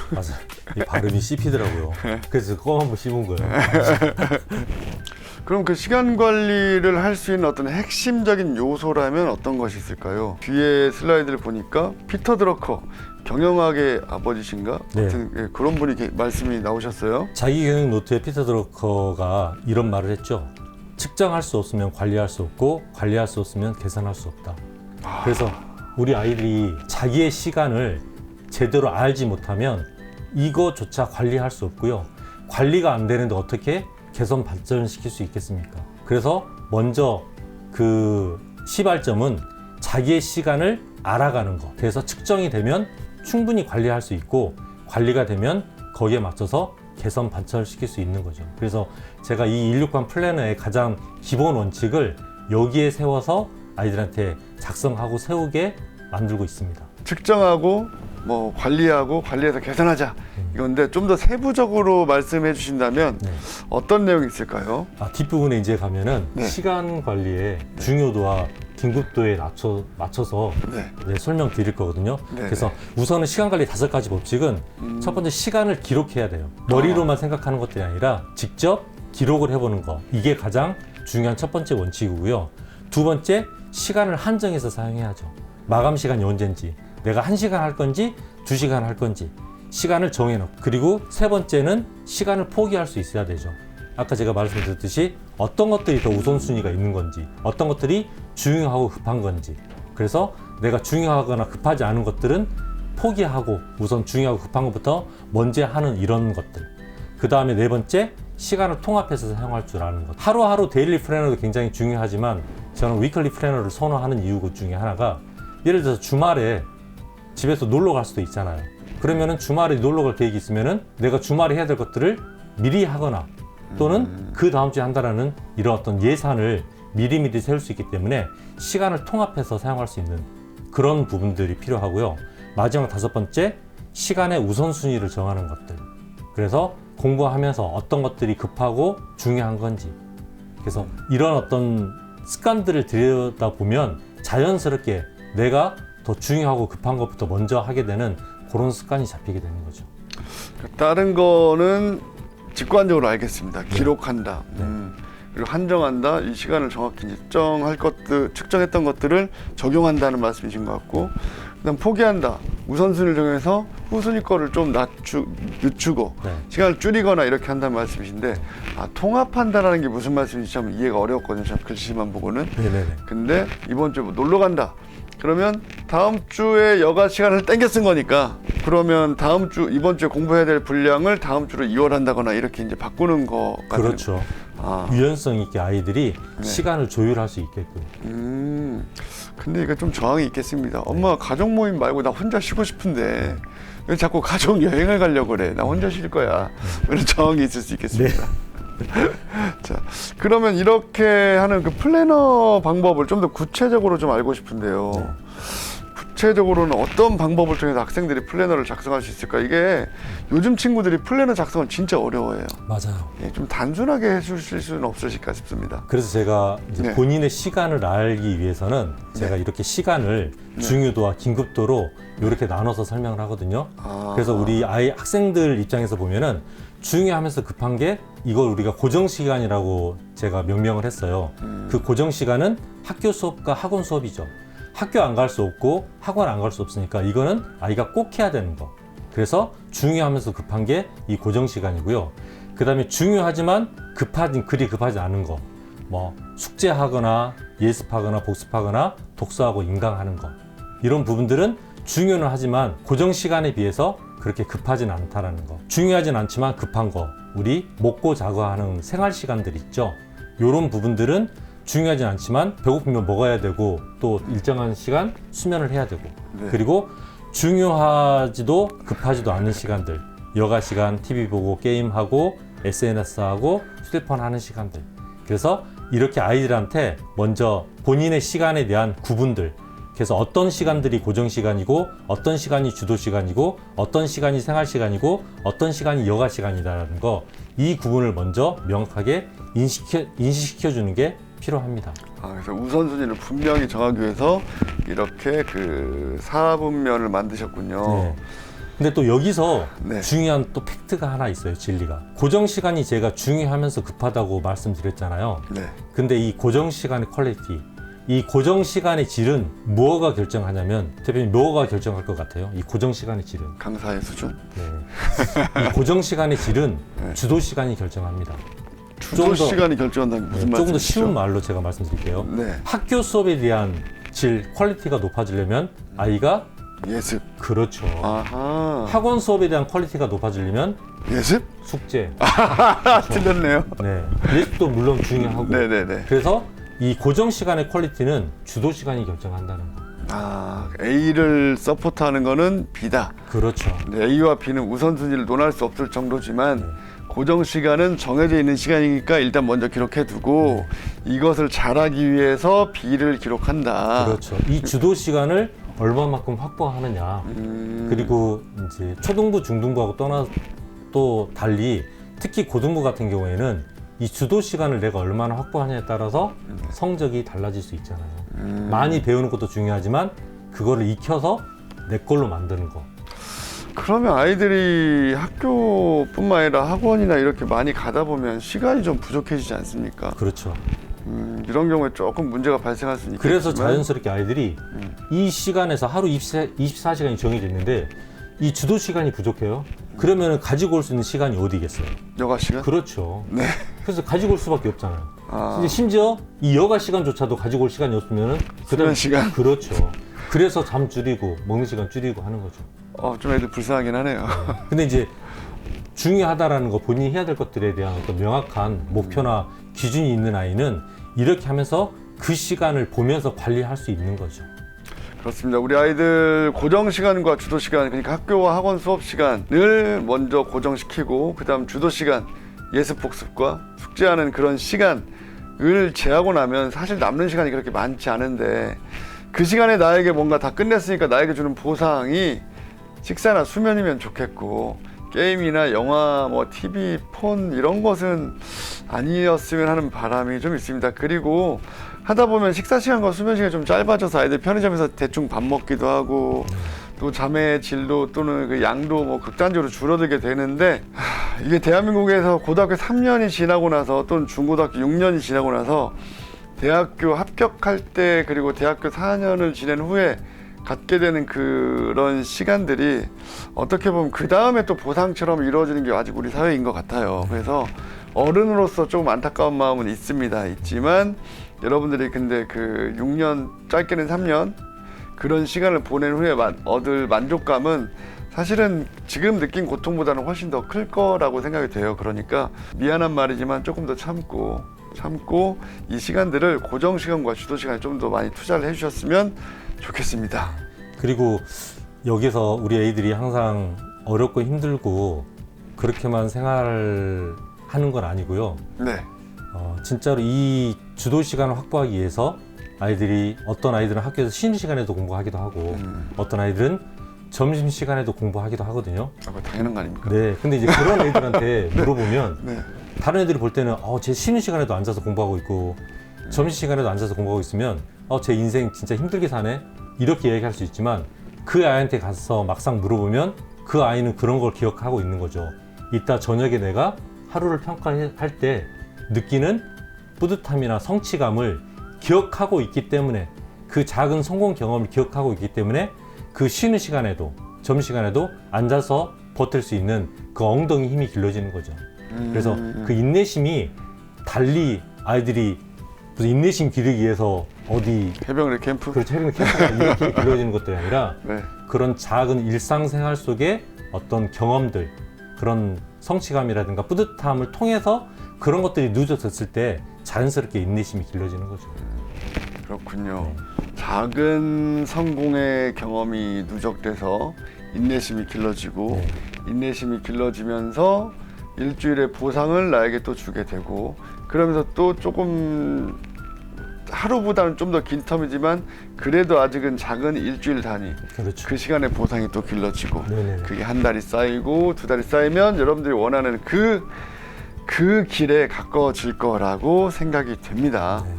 맞아. 이 발음이 씹히더라고요. 그래서 껌 한번 씹은 거예요. 그럼 그 시간 관리를 할 수 있는 어떤 핵심적인 요소라면 어떤 것이 있을까요? 뒤에 슬라이드를 보니까 피터 드러커, 경영학의 아버지신가? 네. 하여튼 예, 그런 분이 말씀이 나오셨어요. 자기경영 노트에 피터 드러커가 이런 말을 했죠. 측정할 수 없으면 관리할 수 없고 관리할 수 없으면 계산할 수 없다. 그래서 우리 아이들이 자기의 시간을 제대로 알지 못하면 이거조차 관리할 수 없고요. 관리가 안 되는데 어떻게 개선 발전시킬 수 있겠습니까? 그래서 먼저 그 시발점은 자기의 시간을 알아가는 것. 그래서 측정이 되면 충분히 관리할 수 있고 관리가 되면 거기에 맞춰서 개선 발전시킬 수 있는 거죠. 그래서 제가 이 168 플래너의 가장 기본 원칙을 여기에 세워서 아이들한테 작성하고 세우게 만들고 있습니다. 측정하고 뭐 관리하고 관리해서 개선하자 이건데 좀 더 세부적으로 말씀해 주신다면 네. 어떤 내용이 있을까요? 뒷부분에 이제 가면은 네. 시간 관리의 중요도와 긴급도에 맞춰서 네. 설명드릴 거거든요. 네. 그래서 우선은 시간 관리 5가지 법칙은 첫 번째 시간을 기록해야 돼요. 머리로만 생각하는 것들이 아니라 직접 기록을 해보는 거. 이게 가장 중요한 첫 번째 원칙이고요. 두 번째, 시간을 한정해서 사용해야죠. 마감 시간이 언젠지, 내가 1시간 할 건지 2시간 할 건지 시간을 정해놓고, 그리고 세 번째는 시간을 포기할 수 있어야 되죠. 아까 제가 말씀드렸듯이 어떤 것들이 더 우선순위가 있는 건지, 어떤 것들이 중요하고 급한 건지, 그래서 내가 중요하거나 급하지 않은 것들은 포기하고 우선 중요하고 급한 것부터 먼저 하는 이런 것들. 그 다음에 네 번째, 시간을 통합해서 사용할 줄 아는 것. 하루하루 데일리 플래너도 굉장히 중요하지만 저는 위클리 플래너를 선호하는 이유 중에 하나가, 예를 들어서 주말에 집에서 놀러 갈 수도 있잖아요. 그러면은 주말에 놀러 갈 계획이 있으면은 내가 주말에 해야 될 것들을 미리 하거나 또는 그 다음 주에 한다라는 이런 어떤 예산을 미리미리 세울 수 있기 때문에 시간을 통합해서 사용할 수 있는 그런 부분들이 필요하고요. 마지막 다섯 번째, 시간의 우선순위를 정하는 것들. 그래서 공부하면서 어떤 것들이 급하고 중요한 건지, 그래서 이런 어떤 습관들을 들여다보면 자연스럽게 내가 더 중요하고 급한 것부터 먼저 하게 되는 그런 습관이 잡히게 되는 거죠. 다른 거는 직관적으로 알겠습니다. 기록한다. 그리고 한정한다. 이 시간을 정확히 측정할 것들, 측정했던 것들을 적용한다는 말씀이신 것 같고, 그다음 포기한다. 우선순위를 정해서 후순위 거를 좀 늦추고 시간을 줄이거나 이렇게 한다는 말씀이신데, 통합한다라는 게 무슨 말씀인지 참 이해가 어려웠거든요. 참 글씨만 보고는. 네네네. 근데 이번 주에 뭐 놀러 간다. 그러면 다음 주에 여가 시간을 땡겨 쓴 거니까, 그러면 다음 주, 이번 주에 공부해야 될 분량을 다음 주로 이월한다거나 이렇게 이제 바꾸는 거 같아요. 그렇죠. 유연성 있게 아이들이 시간을 조율할 수 있게끔. 근데 이게 좀 저항이 있겠습니다. 엄마 가족 모임 말고 나 혼자 쉬고 싶은데 왜 자꾸 가족 여행을 가려고 그래? 나 혼자 쉴 거야. 그런 저항이 있을 수 있겠습니다. 자, 그러면 이렇게 하는 그 플래너 방법을 좀 더 구체적으로 좀 알고 싶은데요. 구체적으로는 어떤 방법을 통해서 학생들이 플래너를 작성할 수 있을까? 이게 요즘 친구들이 플래너 작성을 진짜 어려워해요. 맞아요. 예, 좀 단순하게 해주실 수는 없으실까 싶습니다. 그래서 제가 이제 본인의 시간을 알기 위해서는 제가 이렇게 시간을 중요도와 긴급도로 이렇게 나눠서 설명을 하거든요. 그래서 우리 학생들 입장에서 보면은 중요하면서 급한 게, 이걸 우리가 고정 시간이라고 제가 명명을 했어요. 그 고정 시간은 학교 수업과 학원 수업이죠. 학교 안 갈 수 없고 학원 안 갈 수 없으니까 이거는 아이가 꼭 해야 되는 거. 그래서 중요하면서 급한 게 이 고정 시간이고요. 그 다음에 중요하지만 그리 급하지 않은 거, 뭐 숙제하거나 예습하거나 복습하거나 독서하고 인강하는 거, 이런 부분들은 중요는 하지만 고정 시간에 비해서 그렇게 급하진 않다라는 거. 중요하진 않지만 급한 거, 우리 먹고 자고 하는 생활 시간들 있죠. 이런 부분들은 중요하진 않지만 배고프면 먹어야 되고 또 일정한 시간 수면을 해야 되고, 그리고 중요하지도 급하지도 않은 시간들, 여가 시간 TV 보고 게임하고 SNS하고 휴대폰 하는 시간들. 그래서 이렇게 아이들한테 먼저 본인의 시간에 대한 구분들, 그래서 어떤 시간들이 고정 시간이고 어떤 시간이 주도 시간이고 어떤 시간이 생활 시간이고 어떤 시간이 여가 시간이다라는 거, 이 구분을 먼저 명확하게 인식시켜 주는 게 필요합니다. 그래서 우선순위를 분명히 정하기 위해서 이렇게 그 4분면을 만드셨군요. 근데 또 여기서 네. 중요한 또 팩트가 하나 있어요, 진리가. 고정 시간이 제가 중요하면서 급하다고 말씀드렸잖아요. 네. 근데 이 고정 시간의 퀄리티, 이 고정 시간의 질은 무엇가 결정하냐면, 대표님 뭐가 결정할 것 같아요? 이 고정 시간의 질은. 강사의 수준. 네. 이 고정 시간의 질은 네. 주도 시간이 결정합니다. 주도 좀 더- 시간이 결정한다는 게 무슨 조금 더 말씀이시죠? 쉬운 말로 제가 말씀드릴게요. 네. 학교 수업에 대한 질, 퀄리티가 높아지려면 아이가 예습. 그렇죠. 아하. 학원 수업에 대한 퀄리티가 높아지려면 예습? 숙제, 틀렸네요. 네, 예습도 물론 중요하고. 네네네. 그래서 이 고정 시간의 퀄리티는 주도 시간이 결정한다는 거. 아, A를 서포트하는 거는 B다. 그렇죠. 네, A와 B는 우선순위를 논할 수 없을 정도지만 네. 고정 시간은 정해져 있는 시간이니까 일단 먼저 기록해 두고 이것을 잘하기 위해서 B를 기록한다. 그렇죠. 이 주도 시간을 얼마만큼 확보하느냐. 그리고 이제 초등부, 중등부하고 또 달리 특히 고등부 같은 경우에는 이 주도 시간을 내가 얼마나 확보하냐에 따라서 성적이 달라질 수 있잖아요. 많이 배우는 것도 중요하지만 그거를 익혀서 내 걸로 만드는 거. 그러면 아이들이 학교뿐만 아니라 학원이나 이렇게 많이 가다 보면 시간이 좀 부족해지지 않습니까? 그렇죠. 이런 경우에 조금 문제가 발생할 수 있겠지만 그래서 자연스럽게 아이들이 이 시간에서 하루 24시간이 정해져 있는데 이 주도 시간이 부족해요. 그러면 가지고 올 수 있는 시간이 어디겠어요? 여가 시간? 그렇죠. 네. 그래서 가지고 올 수밖에 없잖아요. 아, 근데 심지어 이 여가 시간조차도 가지고 올 시간이 없으면은 수면 시간? 그렇죠. 그래서 잠 줄이고 먹는 시간 줄이고 하는 거죠. 좀 애들 불쌍하긴 하네요. 근데 이제 중요하다라는 거, 본인이 해야 될 것들에 대한 어떤 명확한 목표나 기준이 있는 아이는 이렇게 하면서 그 시간을 보면서 관리할 수 있는 거죠. 그렇습니다. 우리 아이들 고정 시간과 주도 시간, 그러니까 학교와 학원 수업 시간을 먼저 고정시키고 그다음 주도 시간, 예습 복습과 숙제하는 그런 시간을 제하고 나면 사실 남는 시간이 그렇게 많지 않은데 그 시간에 나에게 뭔가 다 끝냈으니까 나에게 주는 보상이 식사나 수면이면 좋겠고 게임이나 영화, 뭐 TV, 폰 이런 것은 아니었으면 하는 바람이 좀 있습니다. 그리고 하다 보면 식사 시간과 수면 시간이 좀 짧아져서 아이들 편의점에서 대충 밥 먹기도 하고 또 잠의 질도 또는 그 양도 뭐 극단적으로 줄어들게 되는데 이게 대한민국에서 고등학교 3년이 지나고 나서 또는 중고등학교 6년이 지나고 나서 대학교 합격할 때 그리고 대학교 4년을 지낸 후에 갖게 되는 그런 시간들이 어떻게 보면 그 다음에 또 보상처럼 이루어지는 게 아직 우리 사회인 것 같아요. 그래서 어른으로서 조금 안타까운 마음은 있지만 여러분들이 근데 그 6년 짧게는 3년 그런 시간을 보낸 후에 얻을 만족감은 사실은 지금 느낀 고통보다는 훨씬 더 클 거라고 생각이 돼요. 그러니까 미안한 말이지만 조금 더 참고 이 시간들을 고정 시간과 주도 시간에 좀 더 많이 투자를 해주셨으면 좋겠습니다. 그리고 여기서 우리 애들이 항상 어렵고 힘들고 그렇게만 생활하는 건 아니고요. 네. 진짜로 이 주도 시간을 확보하기 위해서 아이들이 어떤 아이들은 학교에서 쉬는 시간에도 공부하기도 하고 어떤 아이들은 점심 시간에도 공부하기도 하거든요. 그거 당연한 거 아닙니까? 네. 근데 이제 그런 애들한테 물어보면 네. 다른 애들이 볼 때는 제 쉬는 시간에도 앉아서 공부하고 있고 점심 시간에도 앉아서 공부하고 있으면 제 인생 진짜 힘들게 사네 이렇게 얘기할 수 있지만 그 아이한테 가서 막상 물어보면 그 아이는 그런 걸 기억하고 있는 거죠. 이따 저녁에 내가 하루를 평가할 때 느끼는 뿌듯함이나 성취감을 기억하고 있기 때문에 그 작은 성공 경험을 기억하고 있기 때문에 그 쉬는 시간에도 점심시간에도 앉아서 버틸 수 있는 그 엉덩이 힘이 길러지는 거죠. 그래서 그 인내심이 달리 아이들이 무슨 인내심 기르기 위해서 어디 해병대 캠프? 그렇죠. 해병 캠프가 이렇게 길러지는 것들이 아니라 네. 그런 작은 일상생활 속에 어떤 경험들 그런 성취감이라든가 뿌듯함을 통해서 그런 것들이 누적됐을 때 자연스럽게 인내심이 길러지는 거죠. 그렇군요. 작은 성공의 경험이 누적돼서 인내심이 길러지고 네. 인내심이 길러지면서 일주일의 보상을 나에게 또 주게 되고 그러면서 또 조금 하루보다는 좀 더 긴 텀이지만 그래도 아직은 작은 일주일 단위 그렇죠. 그 시간의 보상이 또 길러지고 네네. 그게 한 달이 쌓이고 두 달이 쌓이면 여러분들이 원하는 그 길에 가까워질 거라고 생각이 됩니다. 네.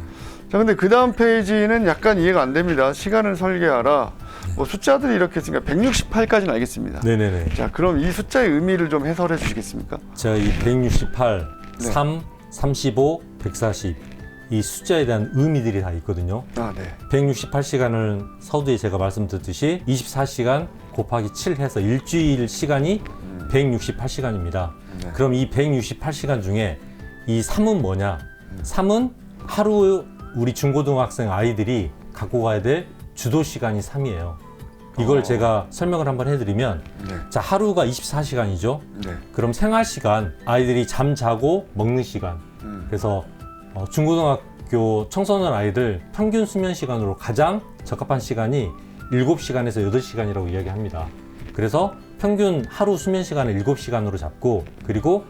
자, 근데 그 다음 페이지는 약간 이해가 안 됩니다. 시간을 설계하라. 뭐 숫자들이 이렇게 있으니까 168까지는 알겠습니다. 네네네. 자, 그럼 이 숫자의 의미를 좀 해설해 주시겠습니까? 제가 이 168, 네. 3, 35, 140 이 숫자에 대한 의미들이 다 있거든요. 아, 네. 168시간을 서두에 제가 말씀드렸듯이 24시간 곱하기 7 해서 일주일 시간이 168시간입니다. 네. 그럼 이 168시간 중에 이 3은 뭐냐? 3은 하루 우리 중고등학생 아이들이 갖고 가야 될 주도 시간이 3이에요. 이걸 제가 설명을 한번 해드리면, 네. 자, 하루가 24시간이죠. 네. 그럼 생활 시간, 아이들이 잠 자고 먹는 시간. 그래서 중고등학교 청소년 아이들 평균 수면 시간으로 가장 적합한 시간이 7시간에서 8시간이라고 이야기합니다. 그래서 평균 하루 수면 시간을 7시간으로 잡고, 그리고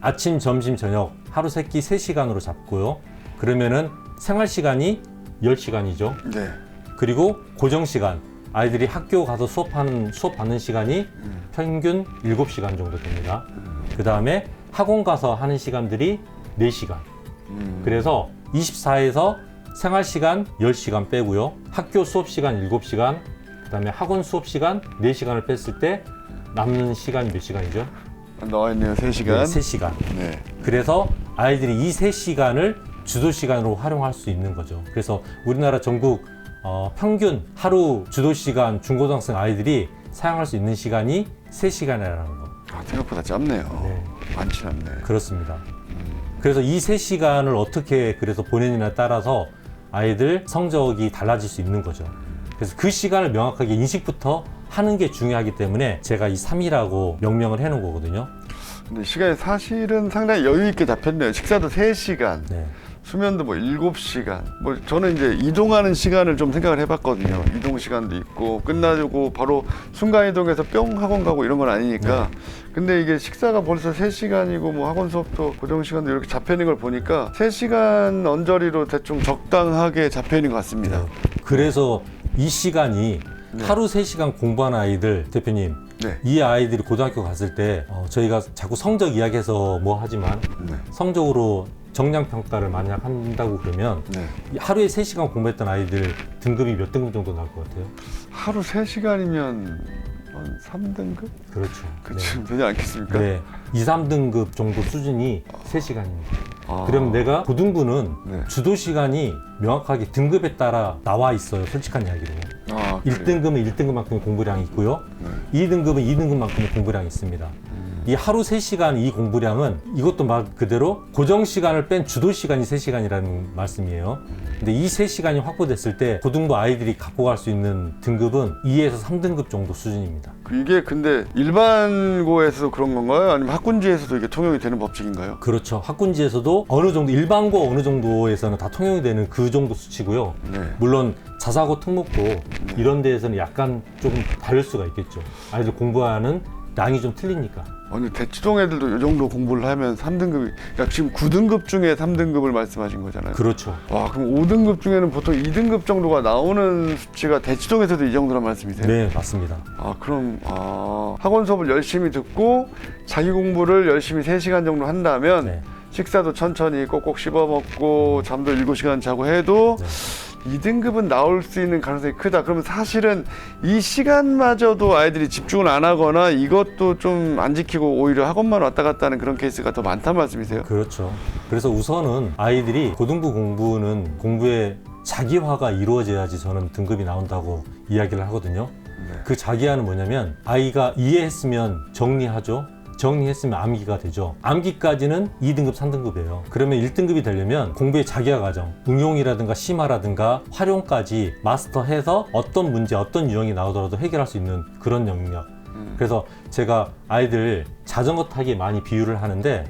아침, 점심, 저녁 하루 세끼 3시간으로 잡고요. 그러면은 생활 시간이 10시간이죠. 네. 그리고 고정 시간, 아이들이 학교 가서 수업 받는 시간이 평균 7시간 정도 됩니다. 그 다음에 학원 가서 하는 시간들이 4시간. 그래서 24에서 생활 시간 10시간 빼고요. 학교 수업 시간 7시간, 그 다음에 학원 수업 시간 4시간을 뺐을 때 남는 시간이 몇 시간이죠? 나와 있네요. 3시간. 네, 3시간. 네. 그래서 아이들이 이 3시간을 주도 시간으로 활용할 수 있는 거죠. 그래서 우리나라 전국 평균 하루 주도 시간 중고등학생 아이들이 사용할 수 있는 시간이 3시간이라는 거. 아, 생각보다 짧네요. 네. 많지 않네. 그렇습니다. 그래서 이 3시간을 어떻게 그래서 보내느냐에 따라서 아이들 성적이 달라질 수 있는 거죠. 그래서 그 시간을 명확하게 인식부터 하는 게 중요하기 때문에 제가 이 3이라고 명명을 해놓은 거거든요. 근데 시간이 사실은 상당히 여유 있게 잡혔네요. 식사도 3시간. 네. 수면도 뭐 7시간. 뭐 저는 이제 이동하는 시간을 좀 생각을 해봤거든요. 이동 시간도 있고 끝나고 바로 순간 이동해서 뿅 학원 가고 이런 건 아니니까. 근데 이게 식사가 벌써 3시간이고 뭐 학원 수업도 고정 시간도 이렇게 잡혀 있는 걸 보니까 3시간 언저리로 대충 적당하게 잡혀 있는 것 같습니다. 네. 그래서 이 시간이 하루 3시간 공부하는 아이들, 대표님, 네. 이 아이들이 고등학교 갔을 때 저희가 자꾸 성적 이야기해서 뭐 하지만 네. 성적으로 정량 평가를 만약 한다고 그러면 네. 하루에 3시간 공부했던 아이들 등급이 몇 등급 정도 나올 것 같아요? 하루 3시간이면 한 3등급? 그렇죠. 그쯤 되지 않겠습니까? 네. 2, 3등급 정도 수준이 3시간입니다. 아. 그럼 내가 고등부는 네. 주도 시간이 명확하게 등급에 따라 나와 있어요. 솔직한 이야기로. 아, 그래요? 1등급은 1등급만큼의 공부량이 있고요. 2등급은 2등급만큼의 공부량이 있습니다. 이 하루 3시간 이 공부량은 이것도 말 그대로 고정 시간을 뺀 주도 시간이 3시간이라는 말씀이에요. 근데 이 3시간이 확보됐을 때 고등부 아이들이 갖고 갈 수 있는 등급은 2에서 3등급 정도 수준입니다. 이게 근데 일반고에서도 그런 건가요? 아니면 학군지에서도 이게 통용이 되는 법칙인가요? 그렇죠. 학군지에서도 어느 정도 일반고 어느 정도에서는 다 통용이 되는 그 정도 수치고요. 네. 물론 자사고 특목고 이런 데에서는 약간 조금 다를 수가 있겠죠. 아이들 공부하는 양이 좀 틀리니까. 아니 대치동 애들도 이 정도 공부를 하면 3등급이 그러니까 지금 9등급 중에 3등급을 말씀하신 거잖아요. 그렇죠. 와, 그럼 5등급 중에는 보통 2등급 정도가 나오는 수치가 대치동에서도 이 정도란 말씀이세요? 네, 맞습니다. 아, 그럼 학원 수업을 열심히 듣고 자기 공부를 열심히 3시간 정도 한다면 네. 식사도 천천히 꼭꼭 씹어 먹고 잠도 7시간 자고 해도 네. 2등급은 나올 수 있는 가능성이 크다. 그러면 사실은 이 시간마저도 아이들이 집중을 안 하거나 이것도 좀 안 지키고 오히려 학원만 왔다 갔다 하는 그런 케이스가 더 많다는 말씀이세요? 그렇죠. 그래서 우선은 아이들이 고등부 공부는 공부에 자기화가 이루어져야지 저는 등급이 나온다고 이야기를 하거든요. 네. 그 자기화는 뭐냐면 아이가 이해했으면 정리하죠. 정리했으면 암기가 되죠. 암기까지는 2등급, 3등급이에요. 그러면 1등급이 되려면 공부의 자기화 과정, 응용이라든가 심화라든가 활용까지 마스터해서 어떤 문제, 어떤 유형이 나오더라도 해결할 수 있는 그런 영역. 그래서 제가 아이들 자전거 타기에 많이 비유를 하는데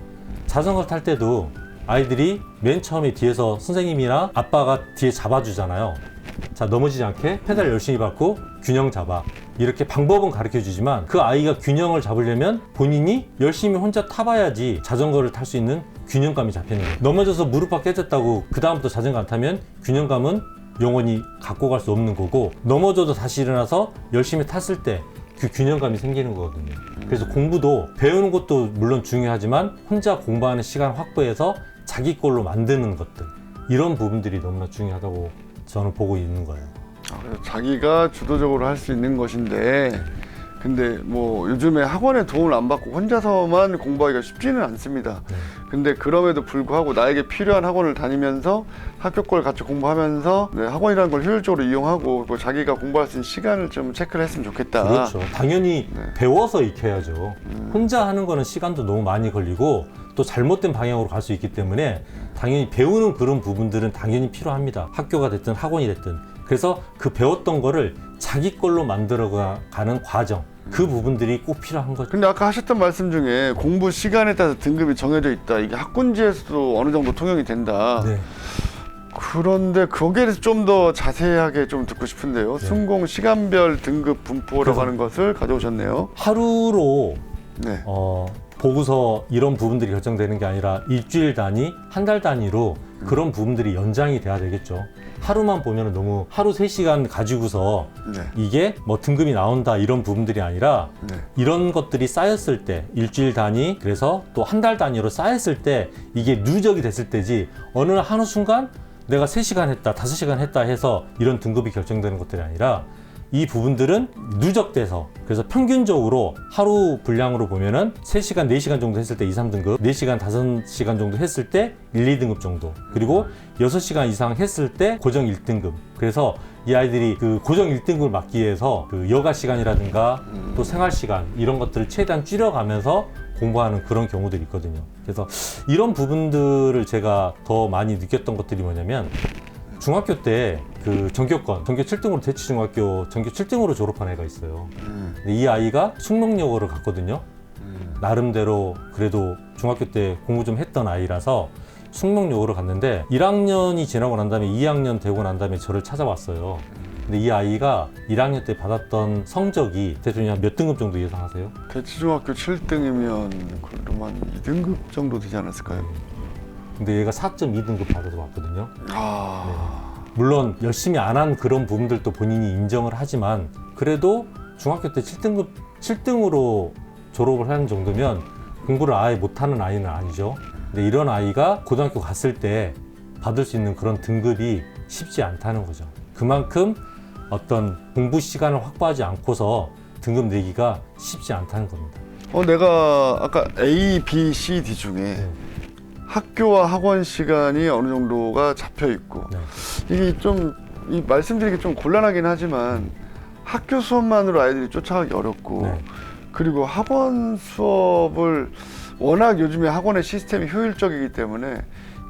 자전거 탈 때도 아이들이 맨 처음에 뒤에서 선생님이나 아빠가 뒤에 잡아주잖아요. 자, 넘어지지 않게 페달 열심히 밟고 균형 잡아. 이렇게 방법은 가르쳐 주지만 그 아이가 균형을 잡으려면 본인이 열심히 혼자 타봐야지 자전거를 탈 수 있는 균형감이 잡히는 거예요. 넘어져서 무릎이 깨졌다고 그 다음부터 자전거 안 타면 균형감은 영원히 갖고 갈 수 없는 거고, 넘어져도 다시 일어나서 열심히 탔을 때 그 균형감이 생기는 거거든요. 그래서 공부도 배우는 것도 물론 중요하지만 혼자 공부하는 시간 확보해서 자기 걸로 만드는 것들, 이런 부분들이 너무나 중요하다고 저는 보고 있는 거예요. 그래서 자기가 주도적으로 할 수 있는 것인데 근데 뭐 요즘에 학원의 도움을 안 받고 혼자서만 공부하기가 쉽지는 않습니다. 근데 그럼에도 불구하고 나에게 필요한 학원을 다니면서 학교 걸 같이 공부하면서 학원이라는 걸 효율적으로 이용하고 또 자기가 공부할 수 있는 시간을 좀 체크를 했으면 좋겠다. 그렇죠. 당연히 네. 배워서 익혀야죠. 혼자 하는 거는 시간도 너무 많이 걸리고 또 잘못된 방향으로 갈 수 있기 때문에 당연히 배우는 그런 부분들은 당연히 필요합니다. 학교가 됐든 학원이 됐든. 그래서 그 배웠던 거를 자기 걸로 만들어가는 과정, 그 부분들이 꼭 필요한 거죠. 근데 아까 하셨던 말씀 중에 공부 시간에 따라서 등급이 정해져 있다. 이게 학군지에서도 어느 정도 통용이 된다. 네. 그런데 거기에 대해서 좀 더 자세하게 좀 듣고 싶은데요. 네. 순공 시간별 등급 분포라고 하는 것을 가져오셨네요. 하루로 네. 보고서 이런 부분들이 결정되는 게 아니라 일주일 단위, 한 달 단위로 그런 부분들이 연장이 돼야 되겠죠. 하루만 보면 너무 하루 3시간 가지고서 네. 이게 뭐 등급이 나온다 이런 부분들이 아니라 네. 이런 것들이 쌓였을 때 일주일 단위 그래서 또 한 달 단위로 쌓였을 때 이게 누적이 됐을 때지 어느 한순간 내가 3시간 했다 5시간 했다 해서 이런 등급이 결정되는 것들이 아니라 이 부분들은 누적돼서 그래서 평균적으로 하루 분량으로 보면은 3시간, 4시간 정도 했을 때 2, 3등급 4시간, 5시간 정도 했을 때 1, 2등급 정도 그리고 6시간 이상 했을 때 고정 1등급 그래서 이 아이들이 그 고정 1등급을 막기 위해서 그 여가 시간이라든가 또 생활 시간 이런 것들을 최대한 줄여가면서 공부하는 그런 경우들이 있거든요. 그래서 이런 부분들을 제가 더 많이 느꼈던 것들이 뭐냐면 중학교 때 그 전교권, 전교 7등으로 대치중학교 전교 7등으로 졸업한 애가 있어요. 근데 이 아이가 숙명여고를 갔거든요. 나름대로 그래도 중학교 때 공부 좀 했던 아이라서 숙명여고를 갔는데 1학년이 지나고 난 다음에 2학년 되고 난 다음에 저를 찾아왔어요. 근데 이 아이가 1학년 때 받았던 성적이 대충 몇 등급 정도 예상하세요? 대치중학교 7등이면 그럼 한 2등급 정도 되지 않았을까요? 근데 얘가 4.2등급 받아서 왔거든요. 아... 물론 열심히 안 한 그런 부분들도 본인이 인정을 하지만 그래도 중학교 때 7등으로 졸업을 하는 정도면 공부를 아예 못하는 아이는 아니죠. 근데 이런 아이가 고등학교 갔을 때 받을 수 있는 그런 등급이 쉽지 않다는 거죠. 그만큼 어떤 공부 시간을 확보하지 않고서 등급 내기가 쉽지 않다는 겁니다. 내가 아까 A, B, C, D 중에 네. 학교와 학원 시간이 어느 정도가 잡혀 있고 네. 이게 좀 말씀드리기 좀 곤란하긴 하지만 학교 수업만으로 아이들이 쫓아가기 어렵고 네. 그리고 학원 수업을 워낙 요즘에 학원의 시스템이 효율적이기 때문에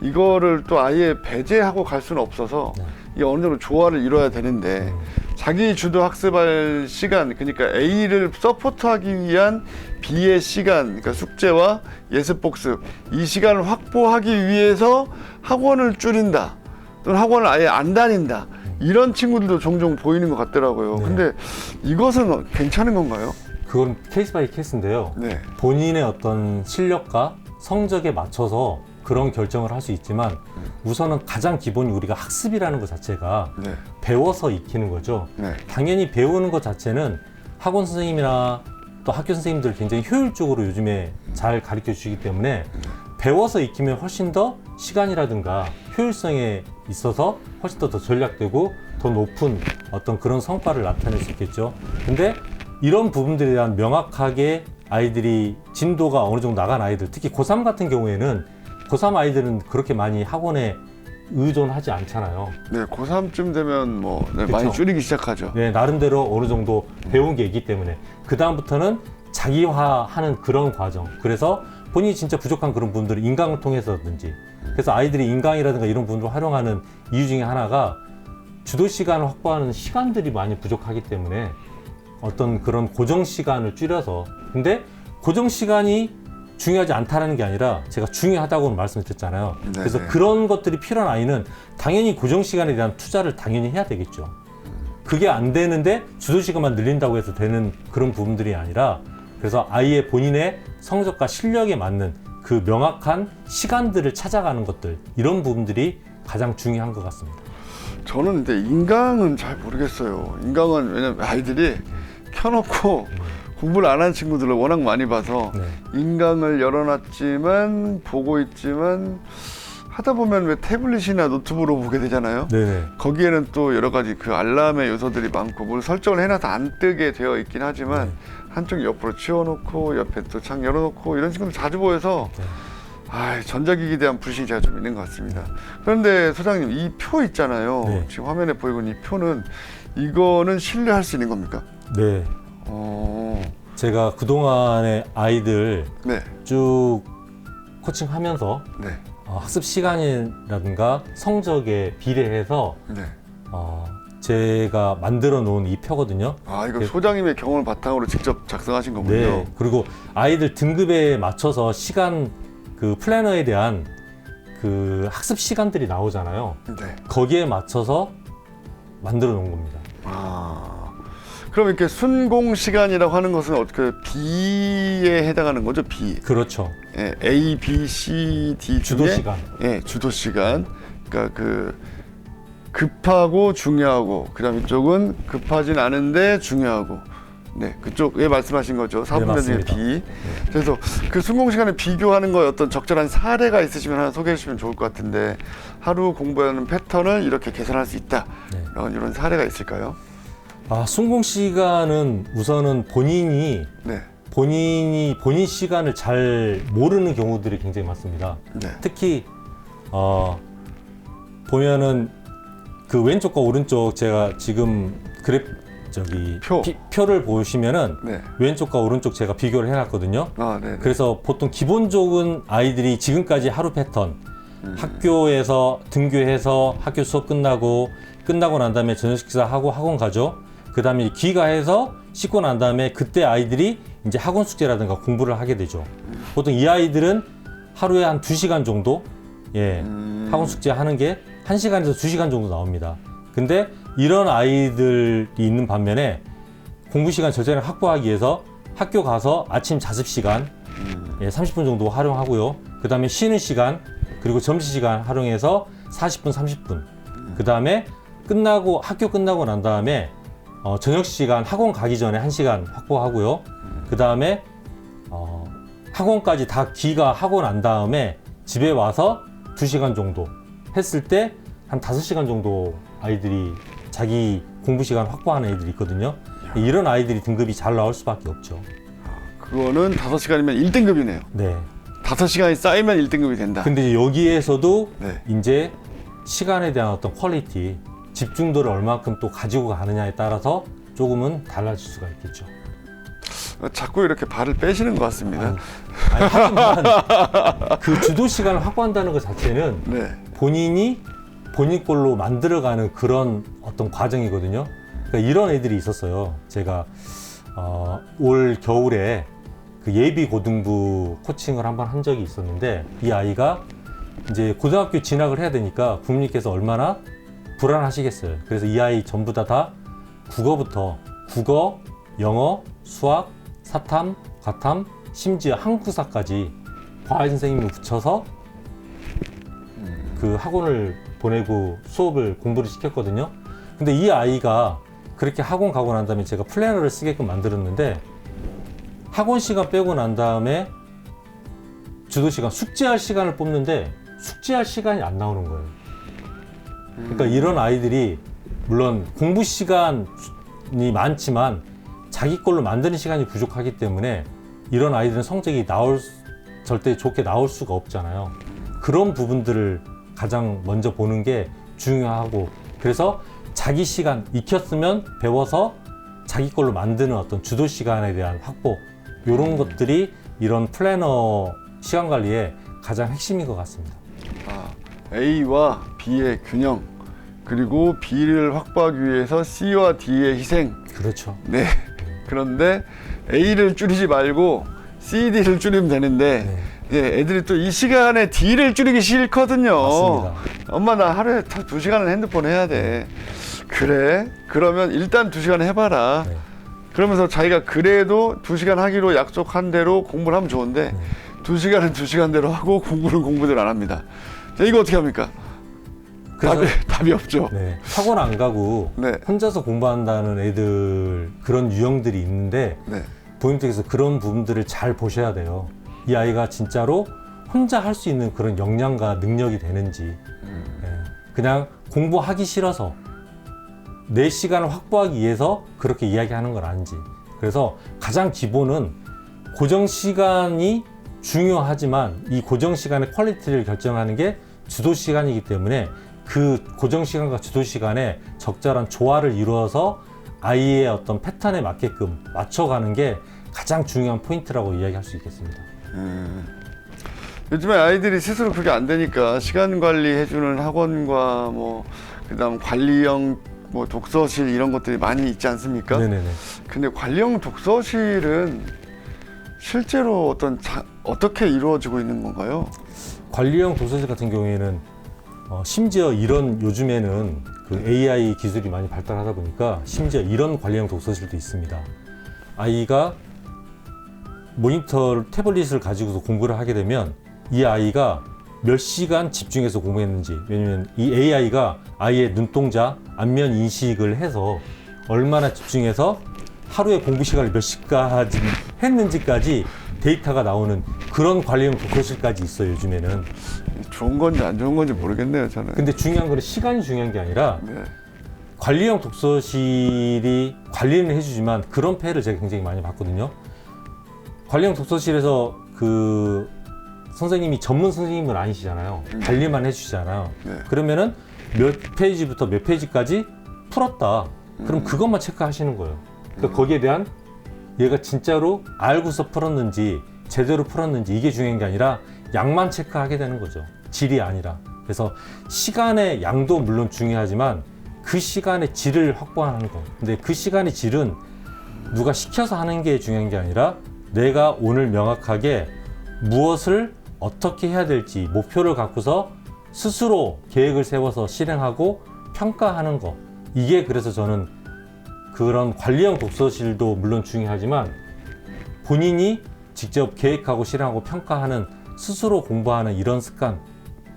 이거를 또 아예 배제하고 갈 수는 없어서 네. 이게 어느 정도 조화를 이뤄야 되는데 자기 주도 학습할 시간 그러니까 A를 서포트하기 위한 B의 시간 그러니까 숙제와 예습 복습 이 시간을 확보하기 위해서 학원을 줄인다 또는 학원을 아예 안 다닌다 이런 친구들도 종종 보이는 것 같더라고요. 네. 근데 이것은 괜찮은 건가요? 그건 케이스 바이 케이스인데요. 네. 본인의 어떤 실력과 성적에 맞춰서 그런 결정을 할 수 있지만 우선은 가장 기본이 우리가 학습이라는 것 자체가 네. 배워서 익히는 거죠. 네. 당연히 배우는 것 자체는 학원 선생님이나 또 학교 선생님들 굉장히 효율적으로 요즘에 잘 가르쳐 주시기 때문에 배워서 익히면 훨씬 더 시간이라든가 효율성에 있어서 훨씬 더 전략되고 더 높은 어떤 그런 성과를 나타낼 수 있겠죠. 근데 이런 부분들에 대한 명확하게 아이들이 진도가 어느 정도 나간 아이들 특히 고3 같은 경우에는 고3 아이들은 그렇게 많이 학원에 의존하지 않잖아요. 네, 고3쯤 되면 뭐 네, 그쵸. 많이 줄이기 시작하죠. 네, 나름대로 어느 정도 배운 게 있기 때문에 그 다음부터는 자기화하는 그런 과정. 그래서 본인이 진짜 부족한 그런 부분들을 인강을 통해서든지 그래서 아이들이 인강이라든가 이런 부분을 활용하는 이유 중에 하나가 주도 시간을 확보하는 시간들이 많이 부족하기 때문에 어떤 그런 고정 시간을 줄여서 근데 고정 시간이 중요하지 않다는 게 아니라 제가 중요하다고 말씀드렸잖아요. 네네. 그래서 그런 것들이 필요한 아이는 당연히 고정 시간에 대한 투자를 당연히 해야 되겠죠. 그게 안 되는데 주도 시간만 늘린다고 해서 되는 그런 부분들이 아니라 그래서 아이의 본인의 성적과 실력에 맞는 그 명확한 시간들을 찾아가는 것들 이런 부분들이 가장 중요한 것 같습니다. 저는 근데 인강은 잘 모르겠어요. 인강은 왜냐면 아이들이 켜놓고 공부를 안 하는 친구들을 워낙 많이 봐서 네. 인강을 열어놨지만 보고 있지만 하다 보면 왜 태블릿이나 노트북으로 보게 되잖아요. 네네. 거기에는 또 여러 가지 그 알람의 요소들이 많고 뭘 설정을 해놔서 안 뜨게 되어 있긴 하지만 한쪽 옆으로 치워놓고 옆에 또 창 열어놓고 이런 식으로 자주 보여서 전자기기에 대한 불신이 제가 좀 있는 것 같습니다. 그런데 소장님, 이 표 있잖아요. 네. 지금 화면에 보이고 있는 이 표는 이거는 신뢰할 수 있는 겁니까? 네. 제가 그동안에 아이들 네. 쭉 코칭하면서 네. 학습 시간이라든가 성적에 비례해서 네. 제가 만들어 놓은 이 표거든요. 이거 소장님의 경험을 바탕으로 직접 작성하신 거군요. 네. 그리고 아이들 등급에 맞춰서 시간 그 플래너에 대한 그 학습 시간들이 나오잖아요. 네. 거기에 맞춰서 만들어 놓은 겁니다. 그럼 이렇게 순공 시간이라고 하는 것은 어떻게 B에 해당하는 거죠? B. 그렇죠. 예, A, B, C, D 주도 중에, 시간. 예, 주도 시간. 그러니까 그 급하고 중요하고, 그다음 이쪽은 급하진 않은데 중요하고. 네, 그쪽에 말씀하신 거죠. 4분면 중에 맞습니다. B. 그래서 그 순공 시간을 비교하는 거에 어떤 적절한 사례가 있으시면 하나 소개해 주시면 좋을 것 같은데, 하루 공부하는 패턴을 이렇게 개선할 수 있다. 네. 이런 사례가 있을까요? 순공 시간은 우선은 본인 시간을 잘 모르는 경우들이 굉장히 많습니다. 네. 특히 보면은 그 왼쪽과 오른쪽 제가 지금 표를 보시면은 네. 왼쪽과 오른쪽 제가 비교를 해놨거든요. 네. 그래서 보통 기본적인 아이들이 지금까지 하루 패턴 학교에서 등교해서 학교 수업 끝나고 난 다음에 저녁 식사하고 학원 가죠. 그 다음에 귀가해서 씻고 난 다음에 그때 아이들이 이제 학원 숙제라든가 공부를 하게 되죠. 보통 이 아이들은 하루에 한 2시간 정도 학원 숙제 하는 게 1시간에서 2시간 정도 나옵니다. 근데 이런 아이들이 있는 반면에 공부 시간 절제를 확보하기 위해서 학교 가서 아침 자습 시간 30분 정도 활용하고요. 그 다음에 쉬는 시간, 그리고 점심시간 활용해서 40분, 30분. 그 다음에 학교 끝나고 난 다음에 저녁 시간 학원 가기 전에 1시간 확보하고요. 그 다음에 학원까지 다 귀가하고 난 다음에 집에 와서 2시간 정도 했을 때 한 5시간 정도 아이들이 자기 공부 시간 확보하는 애들이 있거든요. 이런 아이들이 등급이 잘 나올 수밖에 없죠. 그거는 5시간이면 1등급이네요. 네. 5시간이 쌓이면 1등급이 된다. 근데 여기에서도 네. 이제 시간에 대한 어떤 퀄리티, 집중도를 얼마큼 또 가지고 가느냐에 따라서 조금은 달라질 수가 있겠죠. 자꾸 이렇게 발을 빼시는 것 같습니다. 하지만 그 주도 시간을 확보한다는 것 자체는 네. 본인 걸로 만들어가는 그런 어떤 과정이거든요. 그러니까 이런 애들이 있었어요. 제가 올 겨울에 그 예비 고등부 코칭을 한번 한 적이 있었는데, 이 아이가 이제 고등학교 진학을 해야 되니까 부모님께서 얼마나 불안하시겠어요. 그래서 이 아이 전부 다 국어부터 국어, 영어, 수학, 사탐, 과탐, 심지어 한국사까지 과외 선생님을 붙여서 그 학원을 보내고 공부를 시켰거든요. 근데 이 아이가 그렇게 학원 가고 난 다음에 제가 플래너를 쓰게끔 만들었는데, 학원 시간 빼고 난 다음에 주도 시간, 숙제할 시간을 뽑는데 숙제할 시간이 안 나오는 거예요. 그러니까 이런 아이들이 물론 공부 시간이 많지만 자기 걸로 만드는 시간이 부족하기 때문에 이런 아이들은 성적이 절대 좋게 나올 수가 없잖아요. 그런 부분들을 가장 먼저 보는 게 중요하고, 그래서 자기 시간 익혔으면 배워서 자기 걸로 만드는 어떤 주도 시간에 대한 확보, 이런 것들이 이런 플래너 시간 관리의 가장 핵심인 것 같습니다. A와 B의 균형, 그리고 B를 확보하기 위해서 C와 D의 희생. 그렇죠. 네. 그런데 A를 줄이지 말고 C, D를 줄이면 되는데, 애들이 또 이 시간에 D를 줄이기 싫거든요. 맞습니다. 엄마, 나 하루에 2시간은 핸드폰 해야 돼. 그래? 그러면 일단 2시간 해봐라. 네. 그러면서 자기가 그래도 2시간 하기로 약속한 대로 공부를 하면 좋은데, 2시간은 2시간대로 하고 공부는 공부대로 안 합니다. 자, 이거 어떻게 합니까? 답이 없죠. 네, 학원 안 가고 네. 혼자서 공부한다는 애들, 그런 유형들이 있는데 네. 부모님께서 그런 부분들을 잘 보셔야 돼요. 이 아이가 진짜로 혼자 할 수 있는 그런 역량과 능력이 되는지, 예, 그냥 공부하기 싫어서 내 시간을 확보하기 위해서 그렇게 이야기하는 건 아닌지. 그래서 가장 기본은 고정 시간이 중요하지만 이 고정 시간의 퀄리티를 결정하는 게 주도 시간이기 때문에 그 고정 시간과 주도 시간에 적절한 조화를 이루어서 아이의 어떤 패턴에 맞게끔 맞춰가는 게 가장 중요한 포인트라고 이야기할 수 있겠습니다. 요즘에 아이들이 스스로 그게 안 되니까 시간 관리해주는 학원과 뭐 그다음 관리형 뭐 독서실 이런 것들이 많이 있지 않습니까? 네네네. 근데 관리형 독서실은 실제로 어떻게 이루어지고 있는 건가요? 관리형 독서실 같은 경우에는 심지어 이런 요즘에는 그 AI 기술이 많이 발달하다 보니까 심지어 이런 관리형 독서실도 있습니다. 아이가 모니터 태블릿을 가지고서 공부를 하게 되면 이 아이가 몇 시간 집중해서 공부했는지, 왜냐면 이 AI가 아이의 눈동자, 안면 인식을 해서 얼마나 집중해서 하루에 공부 시간을 몇 시까지 했는지까지 데이터가 나오는 그런 관리형 독서실까지 있어요, 요즘에는. 좋은 건지 안 좋은 건지 모르겠네요, 저는. 근데 중요한 건 시간이 중요한 게 아니라 네. 관리형 독서실이 관리는 해주지만 그런 폐해를 제가 굉장히 많이 봤거든요. 관리형 독서실에서 그 선생님이 전문 선생님은 아니시잖아요. 관리만 해주시잖아요. 네. 그러면은 몇 페이지부터 몇 페이지까지 풀었다. 그럼 그것만 체크하시는 거예요. 그러니까 거기에 대한 얘가 진짜로 알고서 풀었는지 제대로 풀었는지 이게 중요한 게 아니라 양만 체크하게 되는 거죠. 질이 아니라. 그래서 시간의 양도 물론 중요하지만 그 시간의 질을 확보하는 거. 근데 그 시간의 질은 누가 시켜서 하는 게 중요한 게 아니라 내가 오늘 명확하게 무엇을 어떻게 해야 될지 목표를 갖고서 스스로 계획을 세워서 실행하고 평가하는 거. 이게 그래서 저는 그런 관리형 독서실도 물론 중요하지만 본인이 직접 계획하고 실행하고 평가하는 스스로 공부하는 이런 습관,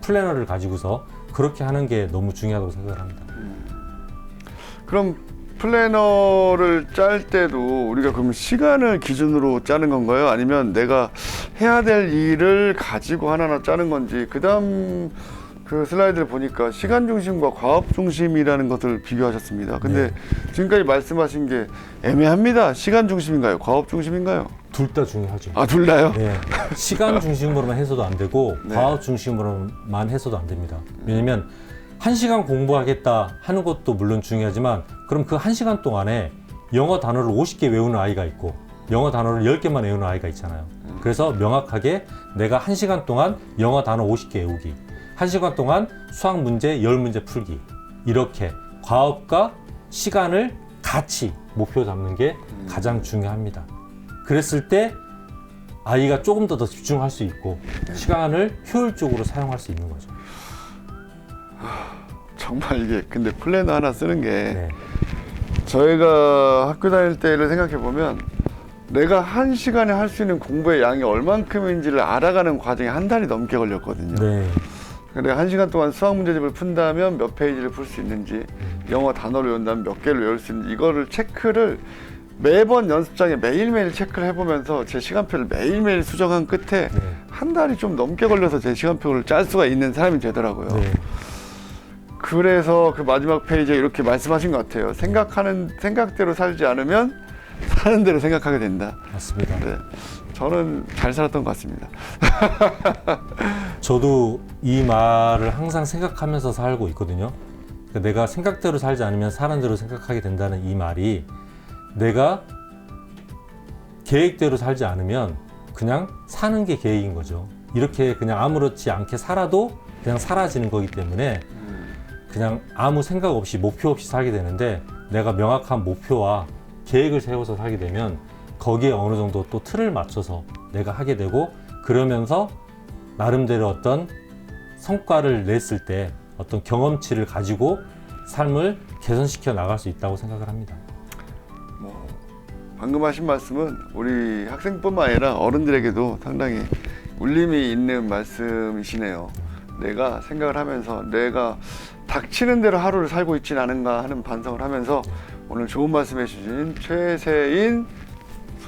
플래너를 가지고서 그렇게 하는 게 너무 중요하다고 생각을 합니다. 그럼 플래너를 짤 때도 우리가 그럼 시간을 기준으로 짜는 건가요? 아니면 내가 해야 될 일을 가지고 하나하나 짜는 건지. 그다음 그 슬라이드를 보니까 시간 중심과 과업 중심이라는 것을 비교하셨습니다. 근데 지금까지 말씀하신 게 애매합니다. 시간 중심인가요? 과업 중심인가요? 둘 다 중요하죠. 아, 둘 다요? 네. 시간 중심으로만 해서도 안 되고 네. 과업 중심으로만 해서도 안 됩니다. 왜냐면 1시간 공부하겠다 하는 것도 물론 중요하지만 그럼 그 1시간 동안에 영어 단어를 50개 외우는 아이가 있고 영어 단어를 10개만 외우는 아이가 있잖아요. 그래서 명확하게 내가 1시간 동안 영어 단어 50개 외우기, 1시간 동안 수학 문제 10문제 풀기, 이렇게 과업과 시간을 같이 목표 잡는 게 가장 중요합니다. 그랬을 때 아이가 조금 더 집중할 수 있고 시간을 효율적으로 사용할 수 있는 거죠. 정말 이게 근데 플래너 하나 쓰는 게 네. 저희가 학교 다닐 때를 생각해 보면 내가 한 시간에 할 수 있는 공부의 양이 얼만큼인지를 알아가는 과정이 한 달이 넘게 걸렸거든요. 네. 근데 한 시간 동안 수학 문제집을 푼다면 몇 페이지를 풀 수 있는지, 영어 단어를 외운다면 몇 개를 외울 수 있는지, 이거를 체크를 매번 연습장에 매일매일 체크를 해보면서 제 시간표를 매일매일 수정한 끝에 한 달이 좀 넘게 걸려서 제 시간표를 짤 수가 있는 사람이 되더라고요. 네. 그래서 그 마지막 페이지에 이렇게 말씀하신 것 같아요. 생각대로 살지 않으면 사는 대로 생각하게 된다. 맞습니다. 네. 저는 잘 살았던 것 같습니다. 저도 이 말을 항상 생각하면서 살고 있거든요. 그러니까 내가 생각대로 살지 않으면 사는 대로 생각하게 된다는 이 말이 내가 계획대로 살지 않으면 그냥 사는 게 계획인 거죠. 이렇게 그냥 아무렇지 않게 살아도 그냥 사라지는 거기 때문에 그냥 아무 생각 없이 목표 없이 살게 되는데 내가 명확한 목표와 계획을 세워서 살게 되면 거기에 어느 정도 또 틀을 맞춰서 내가 하게 되고 그러면서 나름대로 어떤 성과를 냈을 때 어떤 경험치를 가지고 삶을 개선시켜 나갈 수 있다고 생각을 합니다. 방금 하신 말씀은 우리 학생뿐만 아니라 어른들에게도 상당히 울림이 있는 말씀이시네요. 내가 생각을 하면서 내가 닥치는 대로 하루를 살고 있지는 않은가 하는 반성을 하면서 오늘 좋은 말씀 해주신 최세인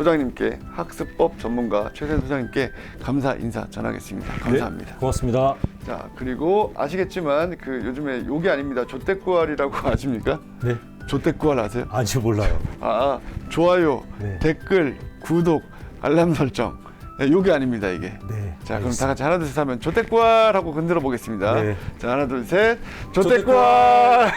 소장님께 학습법 전문가 최세현 소장님께 감사 인사 전하겠습니다. 감사합니다. 네, 고맙습니다. 자, 그리고 아시겠지만 그 요즘에 욕이 아닙니다. 조태꾸알이라고 아십니까? 네, 조태꾸알 아세요? 아직 몰라요. 좋아요, 네. 댓글, 구독, 알람 설정. 네, 욕이 아닙니다, 이게. 네, 자, 그럼 알겠습니다. 다 같이 하나 둘 셋 하면 조태꾸알 하고 흔들어 보겠습니다. 네. 자, 하나 둘 셋. 조태꾸알.